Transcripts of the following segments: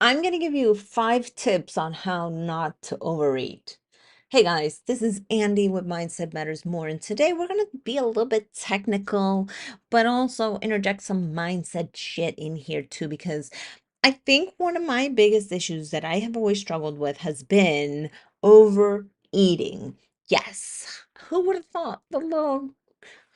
I'm going to give you 5 tips on how not to overeat. Hey guys, this is Andy with Mindset Matters More, and today we're going to be a little bit technical, but also interject some mindset shit in here too, because I think one of my biggest issues that I have always struggled with has been overeating. Yes, who would have thought the little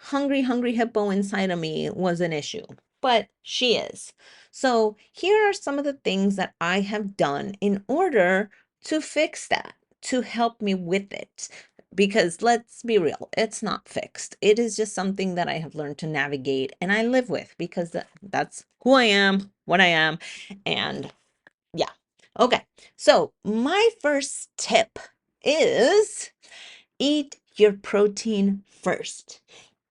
hungry hippo inside of me was an issue, but she is. So here are some of the things that I have done in order to fix that, to help me with it. Because let's be real, it's not fixed. It is just something that I have learned to navigate and I live with because that's who I am, what I am, and yeah. Okay, so my first tip is eat your protein first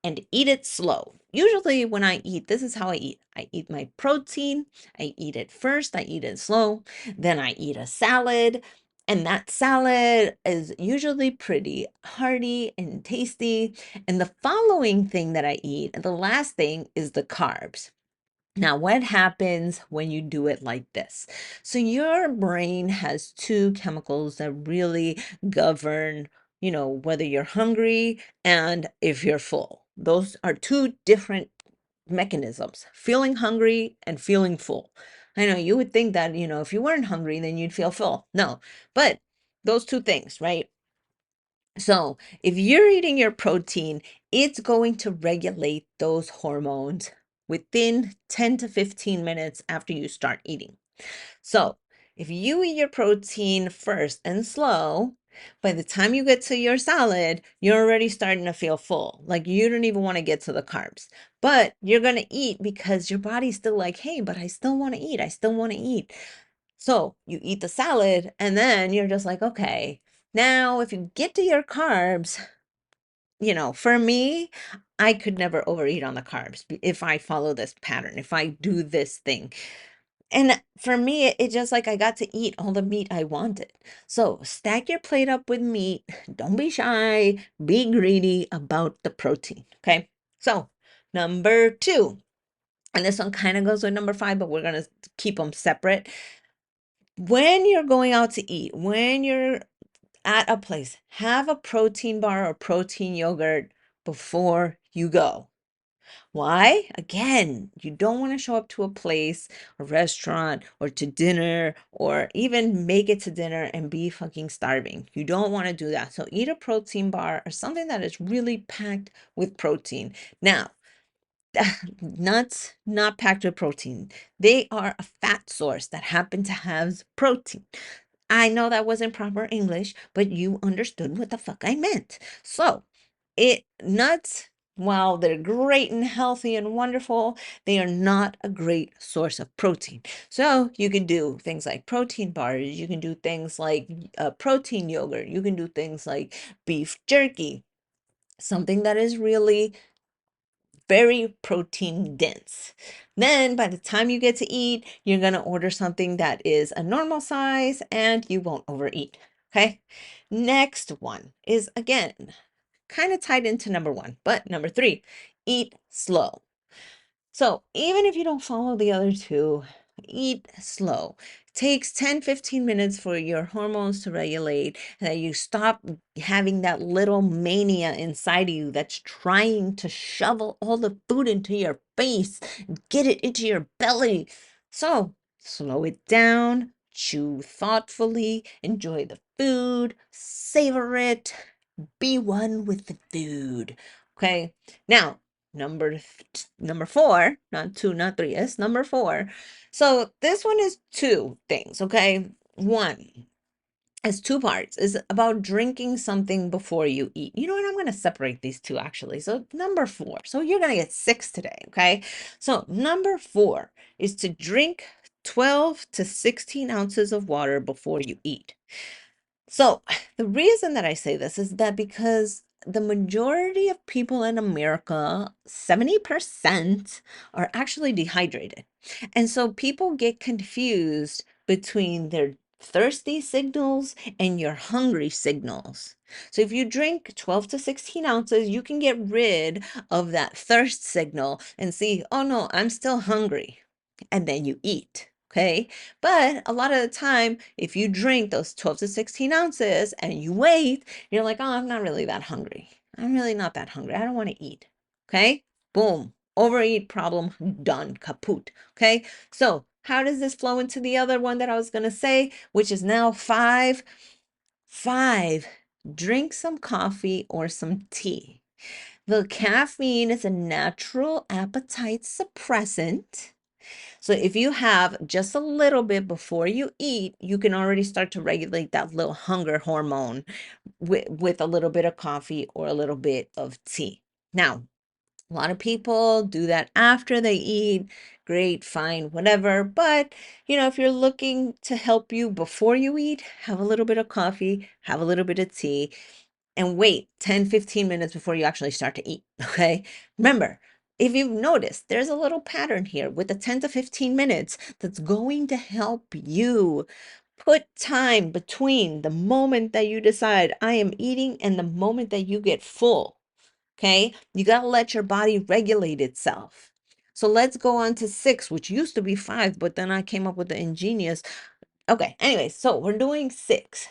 and eat it slow. Usually, when I eat, this is how I eat. I eat my protein, I eat it first, I eat it slow, then I eat a salad. And that salad is usually pretty hearty and tasty. And the following thing that I eat, and the last thing, is the carbs. Now, what happens when you do it like this? So, your brain has two chemicals that really govern, whether you're hungry and if you're full. Those are two different mechanisms, feeling hungry and feeling full. I know you would think that, if you weren't hungry, then you'd feel full. No, but those two things, right? So, if you're eating your protein, it's going to regulate those hormones within 10 to 15 minutes after you start eating. So, if you eat your protein first and slow, by the time you get to your salad, you're already starting to feel full. Like you don't even want to get to the carbs, but you're going to eat because your body's still like, hey, but I still want to eat. I still want to eat. So you eat the salad and then you're just like, okay, now if you get to your carbs, for me, I could never overeat on the carbs if I follow this pattern, if I do this thing. And for me, it just like I got to eat all the meat I wanted. So stack your plate up with meat. Don't be shy. Be greedy about the protein. Okay. So, number 2, and this one kind of goes with number 5, but we're going to keep them separate. When you're going out to eat, when you're at a place, have a protein bar or protein yogurt before you go. Why? Again, you don't want to show up to a place, a restaurant, or to dinner, or even make it to dinner and be fucking starving. You don't want to do that. So eat a protein bar or something that is really packed with protein. Now, nuts not packed with protein. They are a fat source that happen to have protein. I know that wasn't proper English, but you understood what the fuck I meant. So, nuts, while they're great and healthy and wonderful, they are not a great source of protein. So, you can do things like protein bars, you can do things like protein yogurt, you can do things like beef jerky, something that is really very protein dense. Then by the time you get to eat, you're going to order something that is a normal size and you won't overeat. Okay. Next one is again kind of tied into number 1, but number 3, eat slow. So even if you don't follow the other two, eat slow. It takes 10-15 minutes for your hormones to regulate, and that you stop having that little mania inside of you that's trying to shovel all the food into your face, get it into your belly. So slow it down, chew thoughtfully, enjoy the food, savor it, be one with the food. Okay. Now, number 4, not 2, not 3, it's number 4. So this one is 2 things, okay? One, it's 2 parts. Is about drinking something before you eat. You know what? I'm going to separate these 2 actually. So number 4. So you're going to get 6 today, okay? So number 4 is to drink 12 to 16 ounces of water before you eat. So the reason that I say this is that because the majority of people in America, 70%, are actually dehydrated. And so people get confused between their thirsty signals and your hungry signals. So if you drink 12 to 16 ounces, you can get rid of that thirst signal and see, oh no, I'm still hungry. And then you eat. Okay. But a lot of the time, if you drink those 12 to 16 ounces and you wait, you're like, oh, I'm not really that hungry. I'm really not that hungry. I don't want to eat. Okay. Boom. Overeat problem done. Kaput. Okay. So how does this flow into the other one that I was going to say, which is now five? Five, drink some coffee or some tea. The caffeine is a natural appetite suppressant. So if you have just a little bit before you eat, you can already start to regulate that little hunger hormone with a little bit of coffee or a little bit of tea. Now, a lot of people do that after they eat. Great, fine, whatever. But, if you're looking to help you before you eat, have a little bit of coffee, have a little bit of tea, and wait 10, 15 minutes before you actually start to eat. Okay. Remember, if you've noticed, there's a little pattern here with the 10 to 15 minutes that's going to help you put time between the moment that you decide I am eating and the moment that you get full. Okay. You got to let your body regulate itself. So let's go on to six, which used to be five, but then I came up with the ingenious. Okay. Anyway, so we're doing six.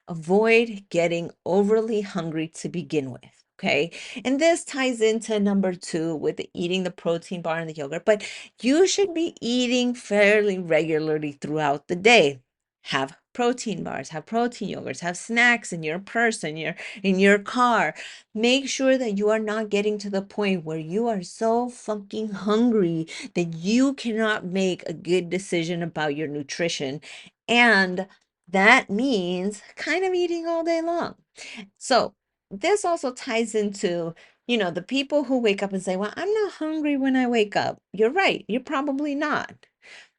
Avoid getting overly hungry to begin with. Okay. And this ties into number two with eating the protein bar and the yogurt, but you should be eating fairly regularly throughout the day. Have protein bars, have protein yogurts, have snacks in your purse, in your car. Make sure that you are not getting to the point where you are so fucking hungry that you cannot make a good decision about your nutrition. And that means kind of eating all day long. So this also ties into, the people who wake up and say, well, I'm not hungry when I wake up. You're right. You're probably not.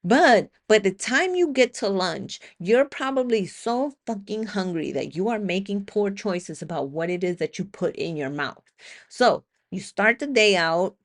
But by the time you get to lunch, you're probably so fucking hungry that you are making poor choices about what it is that you put in your mouth. So you start the day out,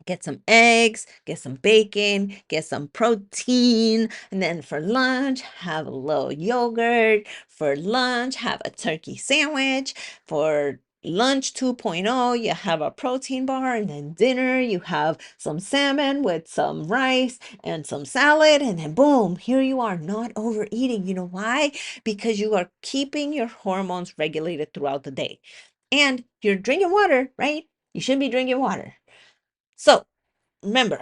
get some eggs, get some bacon, get some protein, and then for lunch, have a little yogurt. For lunch, have a turkey sandwich. For lunch 2.0, you have a protein bar, and then dinner, you have some salmon with some rice and some salad, and then boom, here you are, not overeating. You know why? Because you are keeping your hormones regulated throughout the day. And you're drinking water, right? You should be drinking water. So remember,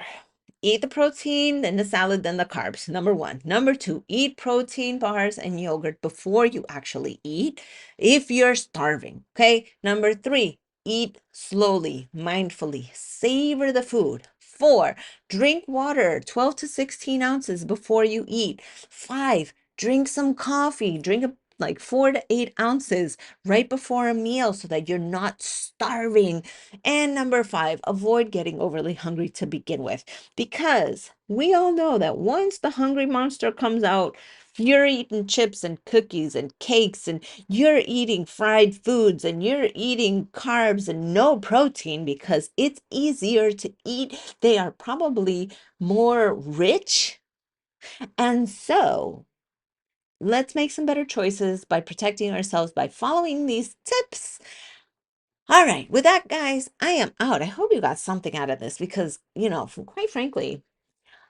eat the protein, then the salad, then the carbs. Number one. Number two, eat protein bars and yogurt before you actually eat if you're starving. Okay. Number three, eat slowly, mindfully, savor the food. Four, drink water 12 to 16 ounces before you eat. Five, drink some coffee. Drink like 4 to 8 ounces right before a meal so that you're not starving. And number five, avoid getting overly hungry to begin with, because we all know that once the hungry monster comes out, you're eating chips and cookies and cakes, and you're eating fried foods, and you're eating carbs and no protein because it's easier to eat. They are probably more rich. And so let's make some better choices by protecting ourselves by following these tips. All right, with that, guys, I am out. I hope you got something out of this because, quite frankly,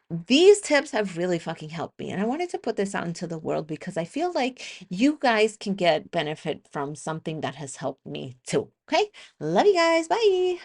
these tips have really fucking helped me. And I wanted to put this out into the world because I feel like you guys can get benefit from something that has helped me too. Okay, love you guys. Bye.